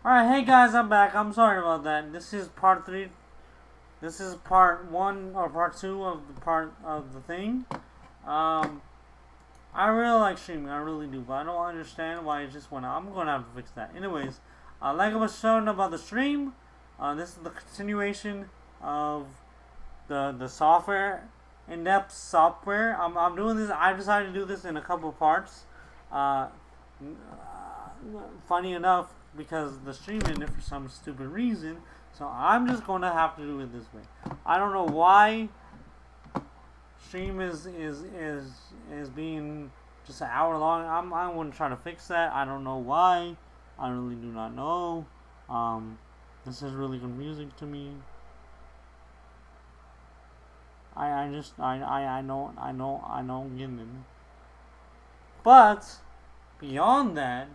Alright, hey guys, I'm back. I'm sorry about that. This is part 3. This is part 1 or part 2 of the part of the thing. Um, I really like streaming, I really do, but I don't understand why it just went out. I'm gonna have to fix that. Anyways, like I was showing about the stream, this is the continuation of the software, in-depth software. I'm doing this. I decided to do this in a couple parts. Uh, Funny enough, because the stream ended for some stupid reason, so I'm just gonna have to do it this way. I don't know why stream is being just an hour long. I'm gonna try to fix that. I don't know why. I really do not know. This is really confusing to me. I know I'm getting it. But beyond that,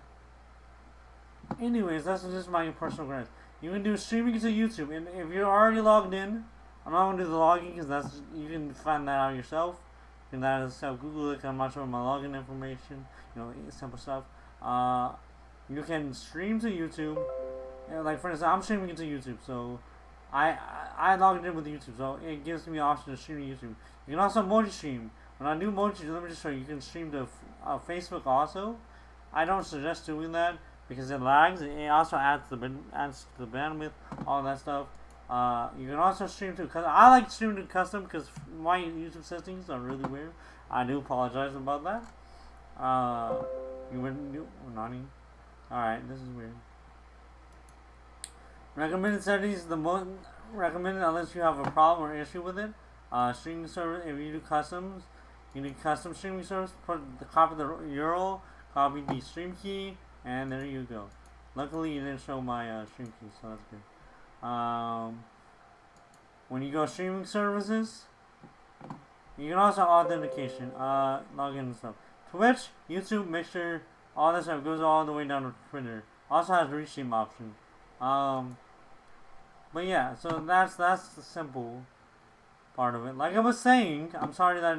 anyways, that's just my personal gripes. You can do streaming to YouTube, and if you're already logged in, I'm not gonna do the logging because that's you can find that out yourself. You can that yourself. Google it. I'm not sure my login information. Simple stuff. You can stream to YouTube. Like for instance, I'm streaming to YouTube, so I logged in with YouTube, so it gives me the option to stream to YouTube. You can also multi-stream. When I do multi-stream, let me just show you. You can stream to Facebook also. I don't suggest doing that because it lags. It also adds to the bandwidth, all that stuff. You can also stream to custom. I like streaming to custom because my YouTube settings are really weird. I do apologize about that. You wouldn't do Nani. Alright, this is weird. Recommended settings the most recommended unless you have a problem or issue with it. Streaming service. If you do customs, you need custom streaming service. Copy the URL, copy the stream key, and there you go. Luckily, you didn't show my stream key, so that's good. When you go streaming services, you can also authentication, login and stuff. Twitch, YouTube, make sure all this stuff goes all the way down to Twitter. Also has restream option. But yeah, so that's the simple part of it. Like I was saying, I'm sorry that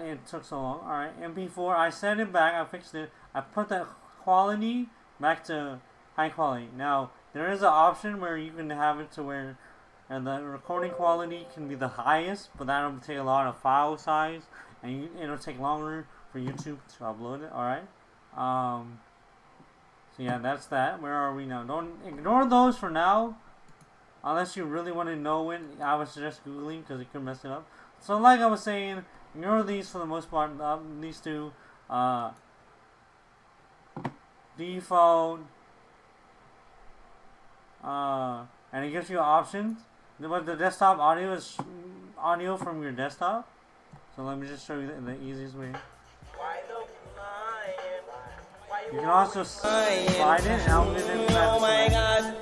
it took so long. Alright, MP4, I set it back, I fixed it. I put the quality back to high quality. Now, there is an option where you can have it to where the recording quality can be the highest, but that'll take a lot of file size, and it'll take longer for YouTube to upload it, alright? So yeah, that's that. Where are we now? Don't ignore those for now. Unless you really want to know it, I would suggest Googling because it could mess it up. So like I was saying, ignore these for the most part. These two. Default. And it gives you options. But the desktop audio is audio from your desktop. So let me just show you the easiest way. You can also slide it, and I'll get into that. Oh my gosh,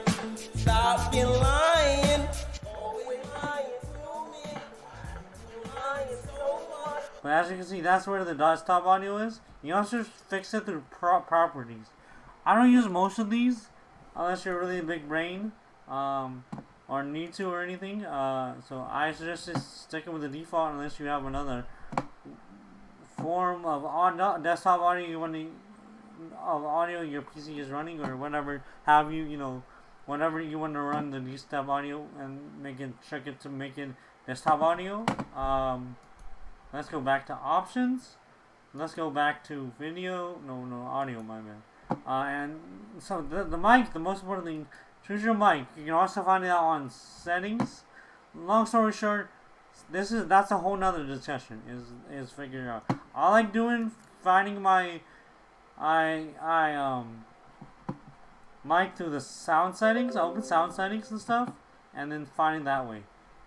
stop being lying. But as you can see, that's where the desktop audio is. You also fix it through properties. I don't use most of these unless you're really a big brain, or need to or anything. So I suggest just sticking with the default unless you have another form of desktop audio you want to. Of audio your PC is running or whatever have you whatever you want to run the desktop audio and check it to make it desktop audio. Let's go back to options. Let's go back to video. No audio, my man. And so the mic, the most important thing, choose your mic. You can also find it out on settings. Long story short, that's a whole nother discussion is figuring out. I like finding my mic through the sound settings, open sound settings and stuff, and then finding that way.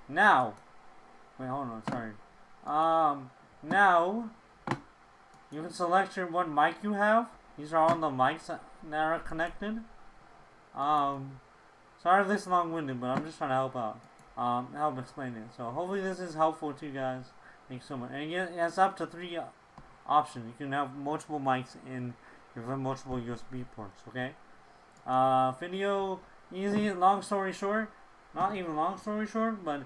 Now, wait, hold on, sorry. Now you can select what mic you have. These are all the mics that are connected. Sorry if this is long-winded, but I'm just trying to help out. Help explain it. So hopefully this is helpful to you guys. Thanks so much. And again, it's up to 3 options. You can have multiple mics in your multiple USB ports, okay? Video, easy, long story short, not even long story short, but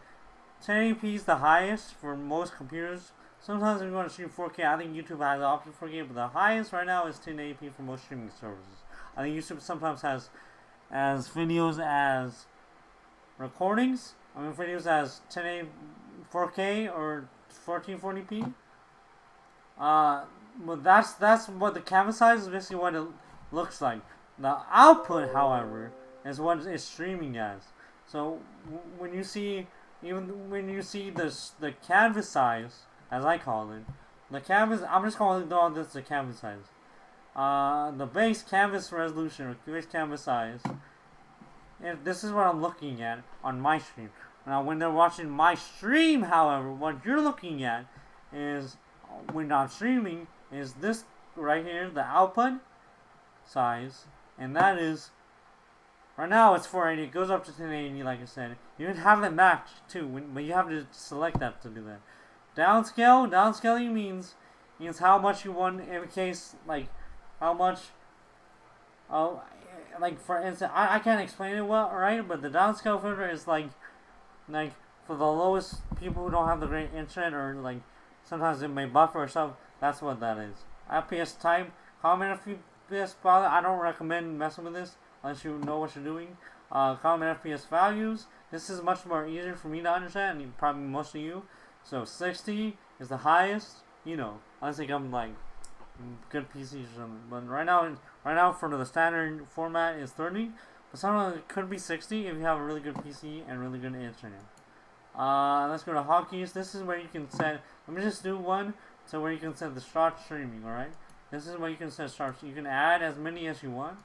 1080p is the highest for most computers. Sometimes if you want to stream 4K, I think YouTube has the option for 4K, but the highest right now is 1080p for most streaming services. I think YouTube sometimes has as videos as recordings. I mean videos as 1080 4K or 1440p. But that's what the canvas size is basically what it looks like. The output, however, is what it's streaming as. So when you see the canvas size, as I call it, the canvas, I'm just calling this the canvas size. The base canvas resolution or base canvas size. If this is what I'm looking at on my stream. Now, when they're watching my stream, however, what you're looking at is when I'm streaming is this right here, the output size, and that is right now it's 480. It goes up to 1080, like I said. You can have it matched too, but you have to select that to do that. Downscaling means how much you want in case, like how much. Oh, like for instance, I can't explain it well, right? But the downscale filter is like for the lowest people who don't have the great internet, or like sometimes it may buffer or something. That's what that is. FPS type, comment FPS value. I don't recommend messing with this unless you know what you're doing. Comment FPS values. This is much more easier for me to understand, and probably most of you. So 60 is the highest. You know, unless I'm like good PC or something. But right now for the standard format is 30. But sometimes it could be 60 if you have a really good PC and really good internet. Let's go to hotkeys. This is where you can set. Let me just do one. So where you can set the start streaming. All right. This is where you can set start. You can add as many as you want.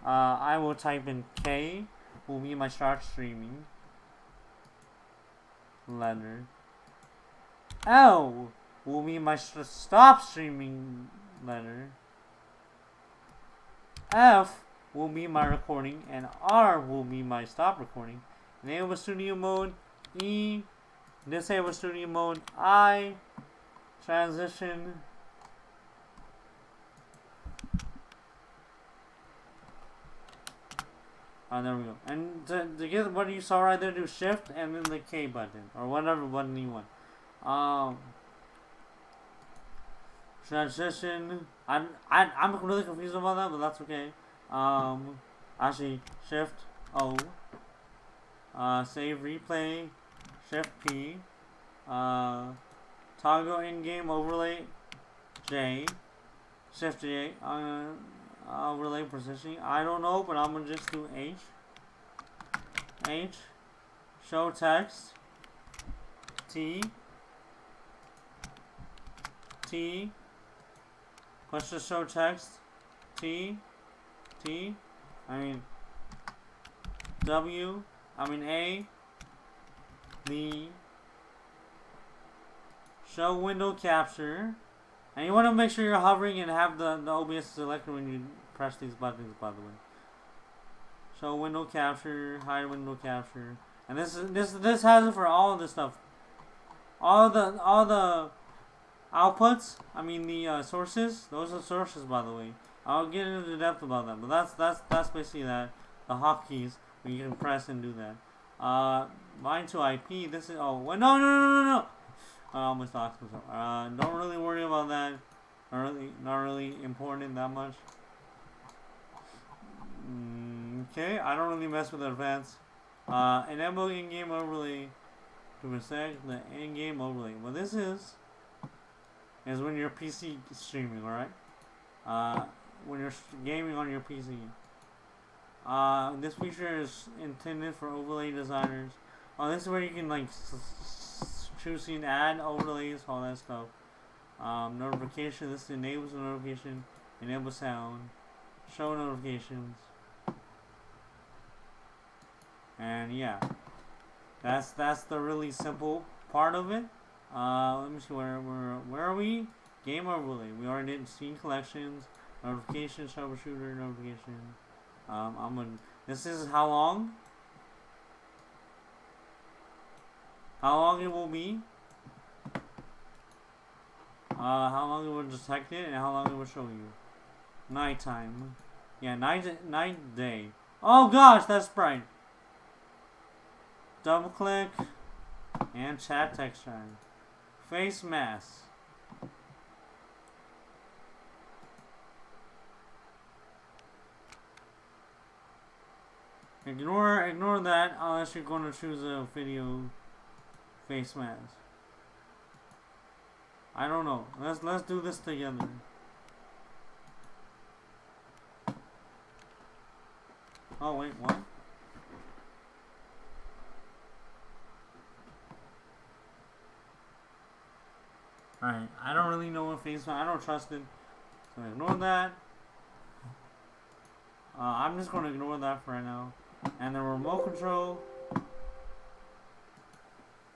I will type in K. Will be my start streaming letter. L will be my stop streaming letter. F will be my recording, and R will be my stop recording. Enable studio mode. E, disable studio mode. I, transition. There we go. And to get what you saw right there, do shift and then the K button or whatever button you want. Transition. I'm really confused about that, but that's okay. Actually, shift O. Save replay. Shift P. Toggle in-game overlay. J. Shift J. Overlay positioning. I don't know, but I'm gonna just do H. H. Show text. T. T. Push to show text. T. T. W. A. The. Show window capture. And you want to make sure you're hovering and have the OBS selected when you press these buttons, by the way. Show window capture, hide window capture. And this has it for all of this stuff. All the outputs, the sources, those are sources, by the way. I'll get into depth about that, but that's basically that. The hotkeys, where you can press and do that. Bind to IP, this is, no. I almost lost myself. Don't really worry about that. Not really important that much. Okay, I don't really mess with advanced. Enable in-game overlay to select the in-game overlay. What this is when you're PC streaming, alright? When you're gaming on your PC. This feature is intended for overlay designers. This is where you can choosing add overlays, all that stuff. Notification. This enables the notification. Enable sound. Show notifications. And yeah, that's the really simple part of it. Let me see where are we? Game overlay. We already did scene collections, notifications, troubleshooter, notification. This is how long. How long it will be. How long it will detect it, and how long it will show you. Nighttime. Yeah, night day. Oh gosh, that's bright. Double click and chat text time. Face mask. Ignore that unless you're going to choose a video face mask. I don't know. Let's do this together. Oh wait, what? Alright, I don't really know what face mask. I don't trust it. So ignore that. I'm just going to ignore that for right now. And the remote control,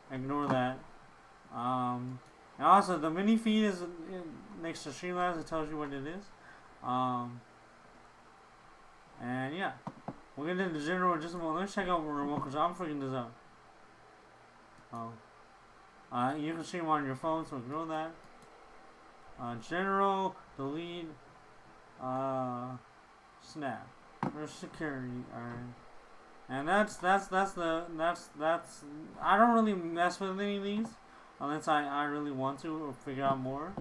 ignore that. And also the mini feed is next to Streamlabs. It tells you what it is. And yeah, we'll get into general in just a moment. Let's check out remote control. I'm freaking this out. You can stream on your phone, so ignore that. General, delete, snap, or security. Alright. And that's I don't really mess with any of these unless I really want to or figure out more.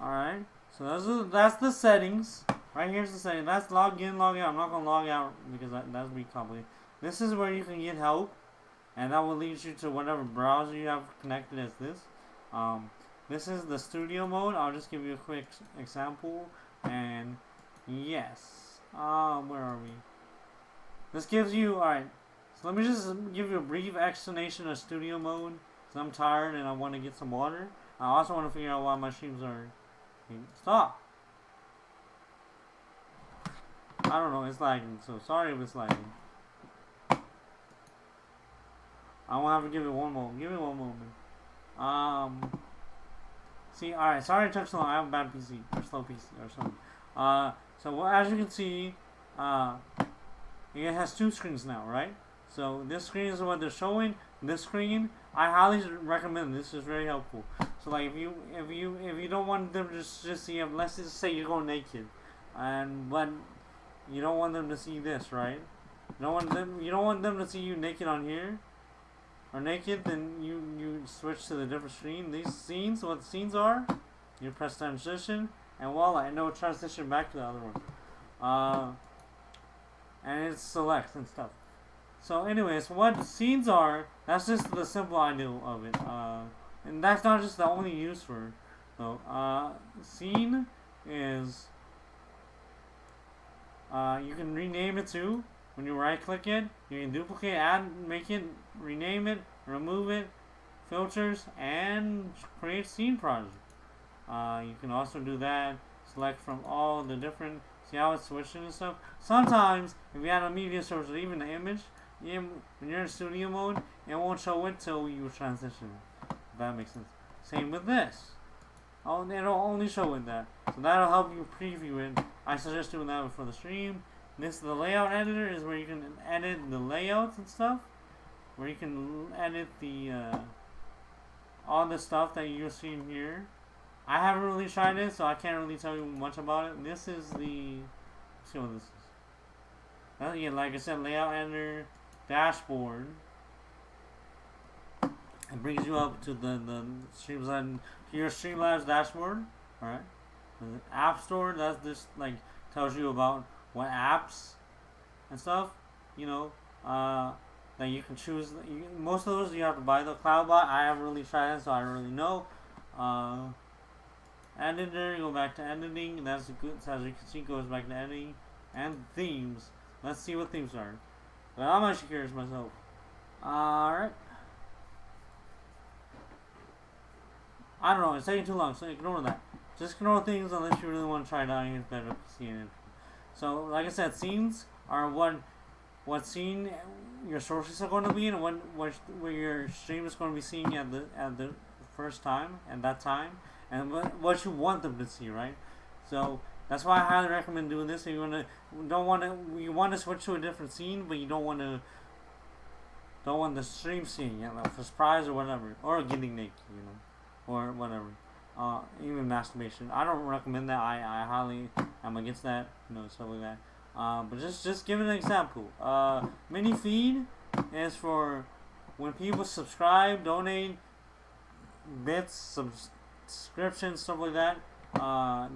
Alright, so that's the settings. Right here's the setting. That's log in, log out. I'm not gonna log out because that would be complicated. This is where you can get help, and that will lead you to whatever browser you have connected as this. This is the studio mode. I'll just give you a quick example. And yes, where are we? This gives you, alright, so let me just give you a brief explanation of studio mode, because I'm tired and I want to get some water. I also want to figure out why my streams are, stop. I don't know, it's lagging, so sorry if it's lagging. I won't have to give it one moment. Give me one moment. See, alright, sorry it took so long. I have a bad PC, or slow PC, or something. So as you can see, it has two screens now, right? So this screen is what they're showing. This screen, I highly recommend. This is very helpful. So like if you don't want them to just see, let's just say you go naked, but you don't want them to see this, right? You don't want them to see you naked on here, or naked. Then you switch to the different screen. These scenes, what the scenes are, you press transition, and voila, and it will transition back to the other one. And it selects and stuff. So anyways, what scenes are, that's just the simple idea of it. And that's not just the only use for it, though. Scene is, you can rename it too. When you right click it, you can duplicate, add, make it, rename it, remove it, filters, and create scene project. You can also do that, select from all the different, see how it's switching and stuff. Sometimes, if you add a media source or even an image, when you're in studio mode, it won't show it till you transition. If that makes sense. Same with this. It'll only show it that. So that'll help you preview it. I suggest doing that before the stream. This, the layout editor, is where you can edit the layouts and stuff. Where you can edit the all the stuff that you're seeing here. I haven't really tried it, so I can't really tell you much about it. This is the, let's see what this is. Yeah, like I said, layout editor, dashboard. It brings you up to the Streamlabs dashboard. Alright. The App Store, that's just like tells you about what apps and stuff, that you can choose. Most of those you have to buy the CloudBot. I haven't really tried it, so I don't really know. Editor, go back to editing. That's good. As you can see, goes back to editing and themes. Let's see what themes are. But I'm actually curious myself. Alright. I don't know, it's taking too long, so ignore that. Just ignore things unless you really want to try it out and get better seeing it. So, like I said, scenes are what scene your sources are going to be in, and where your stream is going to be seeing at the first time, and that time, and what you want them to see, right? So that's why I highly recommend doing this. If you you want to switch to a different scene, but you don't want the stream seeing it, like for surprise or whatever, or getting naked, or whatever. Even masturbation. I don't recommend that. I highly am against that. Stuff like that. But just give it an example. Mini feed is for when people subscribe, donate, bits, subscriptions, stuff like that.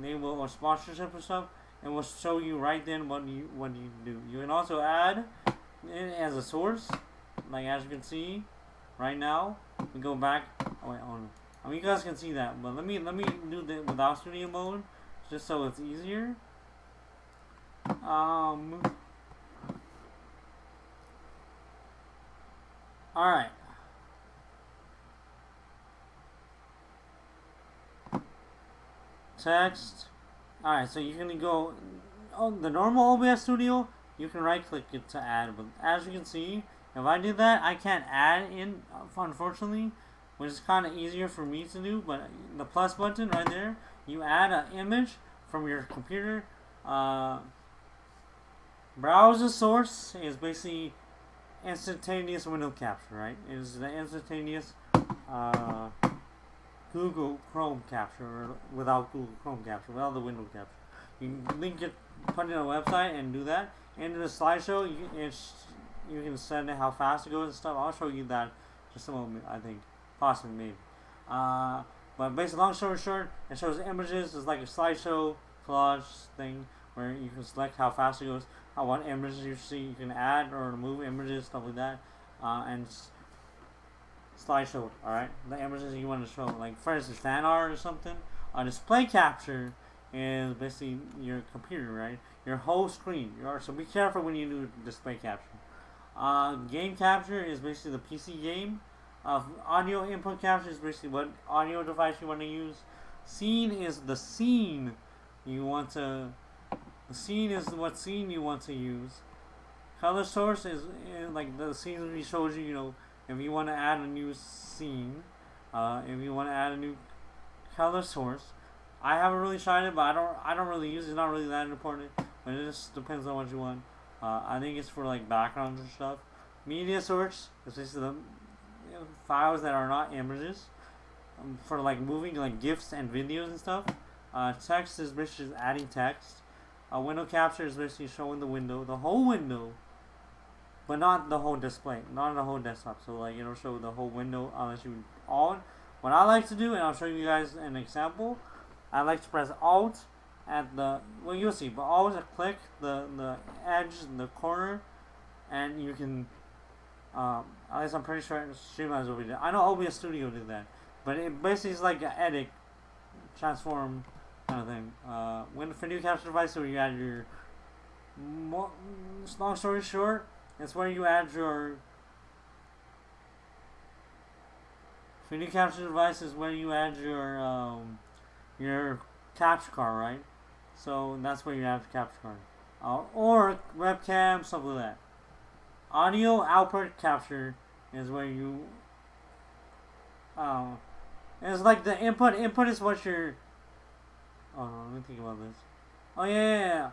They will, or sponsorship or stuff. it will show you right then what you do. You can also add it as a source, like as you can see right now. We go back. Oh wait, oh no. I mean, you guys can see that, but let me do that without studio mode, just so it's easier. Alright. Text. Alright, so you can go on the normal OBS Studio, you can right click it to add, but as you can see, if I did that, I can't add in, unfortunately, which is kind of easier for me to do, but the plus button right there, you add an image from your computer. Browser source is basically instantaneous window capture, right? It is the instantaneous Google Chrome capture without Google Chrome capture, without the window capture. You can link it, put it on a website, and do that. And in the slideshow, you can send it how fast it goes and stuff. I'll show you that just a moment, I think, possibly maybe. But basically, long story short, it shows images. It's like a slideshow collage thing where you can select how fast it goes, what images you see. You can add or remove images, stuff like that, and slideshow. All right, the images you want to show, like for instance, fan art or something. Display capture is basically your computer, right? Your whole screen. So be careful when you do display capture. Game capture is basically the PC game. Audio input capture is basically what audio device you want to use. Scene is the scene you want to. The scene is what scene you want to use. Color source is like the scene we showed you. You know, if you want to add a new scene, if you want to add a new color source. I haven't really tried it, but I don't really use it. It's not really that important, but it just depends on what you want. I think it's for like backgrounds and stuff. Media source is basically the files that are not images, for like moving like GIFs and videos and stuff. Text is basically just adding text. Window capture is basically showing the window, the whole window, but not the whole display, not the whole desktop. So like it'll show the whole window unless you on. What I like to do, and I'll show you guys an example. I like to press Alt at the, well, you'll see, but always click the edge in the corner, and you can, at least I'm pretty sure Streamlabs will be there. I know OBS Studio did that, but it basically is like an edit, transform kind of thing. When for new capture device, where you add your, long story short, it's where you add your, for new capture device is where you add your capture card, right? So that's where you have the capture card, or webcam, stuff like that. Audio output capture is where you, it's like the input. Input is what you're. Oh no, let me think about this. Oh yeah.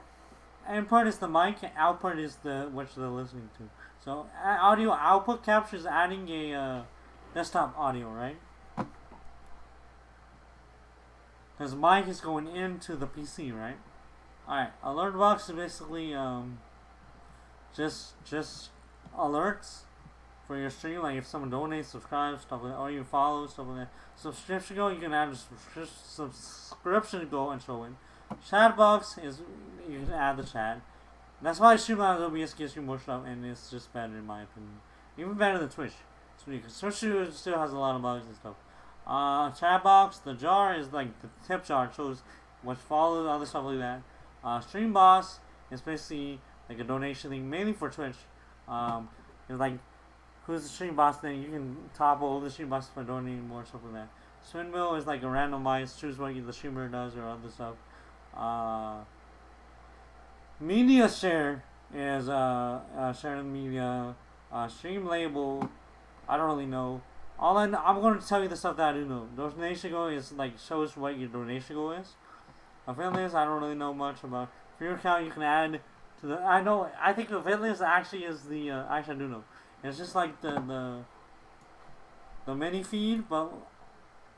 Input is the mic. Output is the what you're listening to. So audio output capture is adding a desktop audio, right? Because mic is going into the PC, right? Alright, alert box is basically just alerts for your stream, like if someone donates, subscribes, stuff like that, or you follow, stuff like that. Subscription goal, you can add a subscription goal and show it. Chat box is you can add the chat. That's why Streamlabs OBS gives you more stuff, and it's just better in my opinion. Even better than Twitch. Twitch still has a lot of bugs and stuff. Chat box, the jar is like the tip jar, it shows what follows, other stuff like that. Stream boss is basically like a donation thing, mainly for Twitch. It's like, who's the stream boss thing? You can topple the stream boss for donating more, stuff like that. Spin wheel is like a randomized, choose what the streamer does or other stuff. Media share is sharing media. Stream label, I don't really know. I'm going to tell you the stuff that I do know. Donation goal is like shows what your donation goal is. Event list, I don't really know much about. For your account, you can add to the. I think event list actually is the. Actually, I do know. It's just like the mini feed, but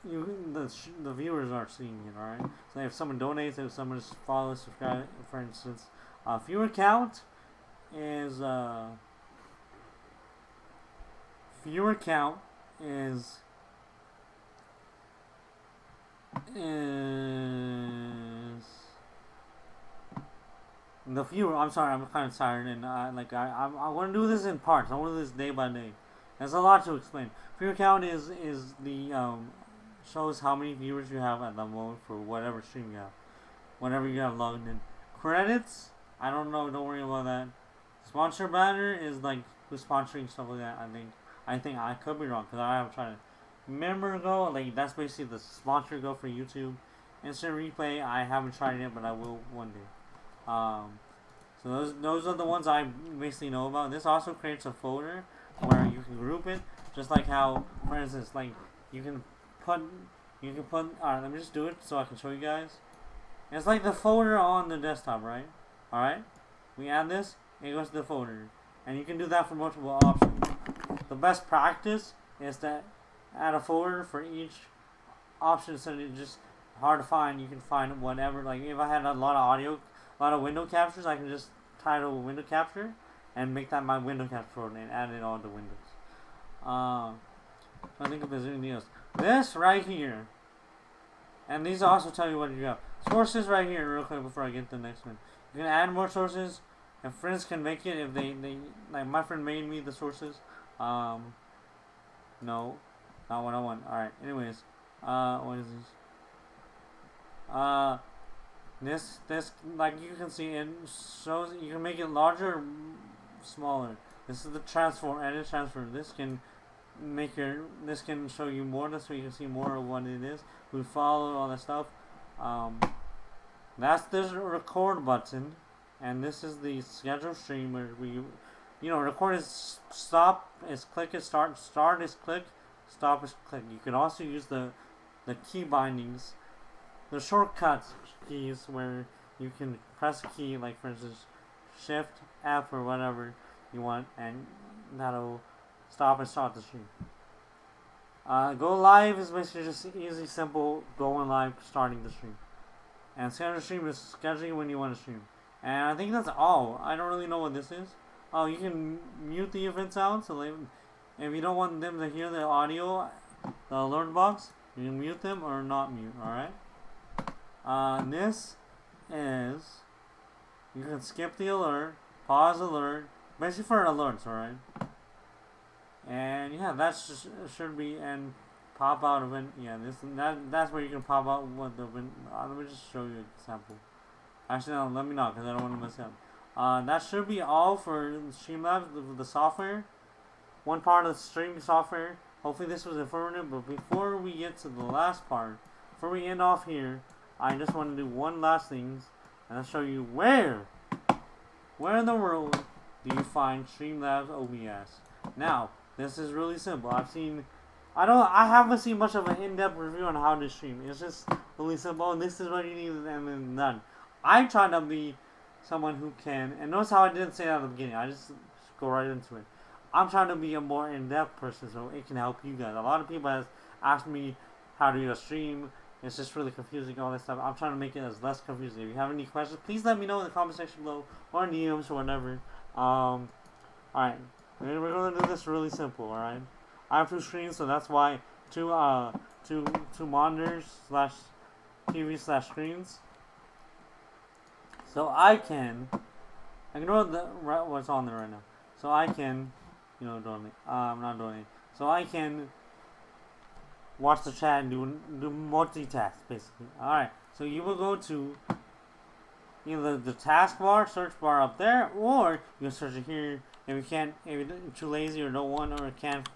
the viewers aren't seeing it. All right. So if someone donates, if someone follows, subscribe, for instance, viewer count is viewer count is the viewer. I'm sorry, I'm kind of tired, and I want to do this in parts. I want to do this day by day. There's a lot to explain. Viewer count is the shows how many viewers you have at the moment for whatever stream you have, whenever you have logged in. Credits, I don't know. Don't worry about that. Sponsor banner is like who's sponsoring stuff like that. I think I could be wrong because I haven't tried it. Member go, like that's basically the sponsor go for YouTube. Instant replay, I haven't tried it yet, but I will one day. So those are the ones I basically know about. This also creates a folder where you can group it, just like how, for instance, like you can put. Alright, let me just do it so I can show you guys. It's like the folder on the desktop, right? Alright, we add this, it goes to the folder, and you can do that for multiple options. The best practice is to add a folder for each option, so it's just hard to find. You can find whatever. Like if I had a lot of audio, a lot of window captures, I can just title window capture and make that my window capture folder and add it all to Windows. I think if there's anything else. This right here, and these also tell you what you have. Sources right here, real quick before I get to the next one. You can add more sources, and friends can make it if they like. My friend made me the sources. No, not what I want. Alright, anyways, what is this? This, like you can see, it shows, you can make it larger or smaller. This is the transform, edit transfer. This can show you more, so you can see more of what it is. We follow all that stuff. That's the record button, and this is the schedule stream where record is stop is click is start is click, stop is click. You can also use the key bindings, the shortcuts keys where you can press a key, like for instance Shift F or whatever you want, and that'll stop and start the stream. Go live is basically just easy, simple going live, starting the stream. And schedule stream is scheduling when you want to stream. And I think that's all. I don't really know what this is. Oh, you can mute the event sound, so like, if you don't want them to hear the audio, the alert box, you can mute them or not mute. Alright. This is, you can skip the alert, pause alert, basically for alerts. Alright. And yeah, that's just should be, and pop out event. Yeah, that's where you can pop out what the event. Let me just show you an example. Actually, no, let me not, because I don't want to mess up. That should be all for Streamlabs, the software. One part of the streaming software. Hopefully this was informative, but before we get to the last part, before we end off here, I just want to do one last thing, and I'll show you where in the world do you find Streamlabs OBS. Now, this is really simple. I haven't seen much of an in-depth review on how to stream. It's just really simple, and this is what you need, and then done. I'm trying to be someone who can, and notice how I didn't say that at the beginning. I just go right into it. I'm trying to be a more in-depth person, so it can help you guys. A lot of people have asked me how to do a stream. It's just really confusing, all this stuff. I'm trying to make it as less confusing. If you have any questions, please let me know in the comment section below, or in DMs or whatever. Alright. We're going to do this really simple, alright? I have two screens, so that's why two monitors / TV / screens. So I can ignore what's on there right now. So I can, donate. I'm not donating. So I can watch the chat and do multitask, basically. Alright, so you will go to either the taskbar, search bar up there, or you can search it here. If you're too lazy or don't want or can't